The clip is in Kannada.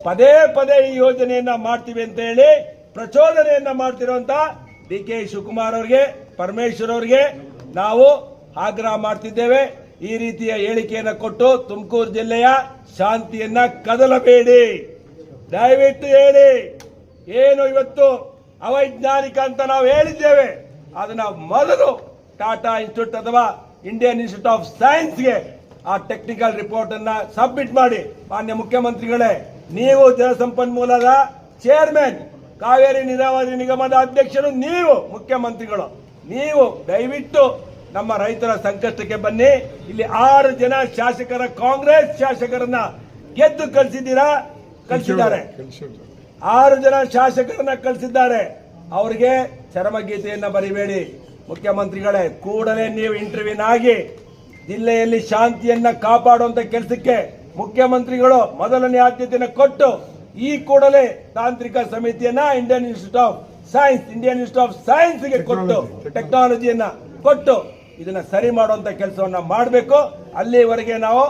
ಪದೇ ಪದೇ ಈ ಯೋಜನೆಯನ್ನ ಮಾಡ್ತೀವಿ ಅಂತ ಹೇಳಿ ಪ್ರಚೋದನೆಯನ್ನ ಮಾಡ್ತಿರುವಂತ ಡಿ.ಕೆ. ಶಿವಕುಮಾರ್ ಅವರಿಗೆ, ಪರಮೇಶ್ವರ್ ಅವರಿಗೆ ನಾವು ಆಗ್ರಹ ಮಾಡ್ತಿದ್ದೇವೆ. ಈ ರೀತಿಯ ಹೇಳಿಕೆಯನ್ನು ಕೊಟ್ಟು ತುಮಕೂರು ಜಿಲ್ಲೆಯ ಶಾಂತಿಯನ್ನ ಕದಲಬೇಡಿ. ದಯವಿಟ್ಟು ಹೇಳಿ, ಏನು ಇವತ್ತು ಅವೈಜ್ಞಾನಿಕ ಅಂತ ನಾವು ಹೇಳಿದ್ದೇವೆ ಅದನ್ನ ಮೊದಲು ಟಾಟಾ ಇನ್ಸ್ಟಿಟ್ಯೂಟ್ ಅಥವಾ ಇಂಡಿಯನ್ ಇನ್ಸ್ಟಿಟ್ಯೂಟ್ ಆಫ್ ಸೈನ್ಸ್ಗೆ ಆ ಟೆಕ್ನಿಕಲ್ ರಿಪೋರ್ಟ್ ಅನ್ನ ಸಬ್ಮಿಟ್ ಮಾಡಿ. ಮಾನ್ಯ ಮುಖ್ಯಮಂತ್ರಿಗಳೇ, ನೀವು ಜಲಸಂಪನ್ಮೂಲದ ಚೇರ್ಮನ್, ಕಾವೇರಿ ನೀರಾವರಿ ನಿಗಮದ ಅಧ್ಯಕ್ಷರು ನೀವು, ಮುಖ್ಯಮಂತ್ರಿಗಳು ನೀವು ದಯವಿಟ್ಟು ನಮ್ಮ ರೈತರ ಸಂಕಷ್ಟಕ್ಕೆ ಬನ್ನಿ. ಇಲ್ಲಿ 6 ಜನ ಶಾಸಕರ, ಕಾಂಗ್ರೆಸ್ ಶಾಸಕರನ್ನ ಗೆದ್ದು ಕಳಿಸಿದ್ದಾರೆ. 6 ಜನ ಶಾಸಕರನ್ನ ಕಳಿಸಿದ್ದಾರೆ. ಅವರಿಗೆ ಚರಮಗೀತೆಯನ್ನ ಬರಿಬೇಡಿ. ಮುಖ್ಯಮಂತ್ರಿಗಳೇ, ಕೂಡಲೇ ನೀವು ಇಂಟರ್ವ್ಯೂನ್ ಆಗಿ ಜಿಲ್ಲೆಯಲ್ಲಿ ಶಾಂತಿಯನ್ನ ಕಾಪಾಡುವಂತ ಕೆಲಸಕ್ಕೆ ಮುಖ್ಯಮಂತ್ರಿಗಳು ಮೊದಲನೇ ಆದ್ಯತೆಯನ್ನು ಕೊಟ್ಟು ಈ ಕೂಡಲೇ ತಾಂತ್ರಿಕ ಸಮಿತಿಯನ್ನ ಇಂಡಿಯನ್ ಇನ್ಸ್ಟಿಟ್ಯೂಟ್ ಆಫ್ ಸೈನ್ಸ್ಗೆ ಕೊಟ್ಟು ಟೆಕ್ನಾಲಜಿಯನ್ನ ಕೊಟ್ಟು ಇದನ್ನ ಸರಿ ಮಾಡುವಂತ ಕೆಲಸವನ್ನ ಮಾಡಬೇಕು. ಅಲ್ಲಿವರೆಗೆ ನಾವು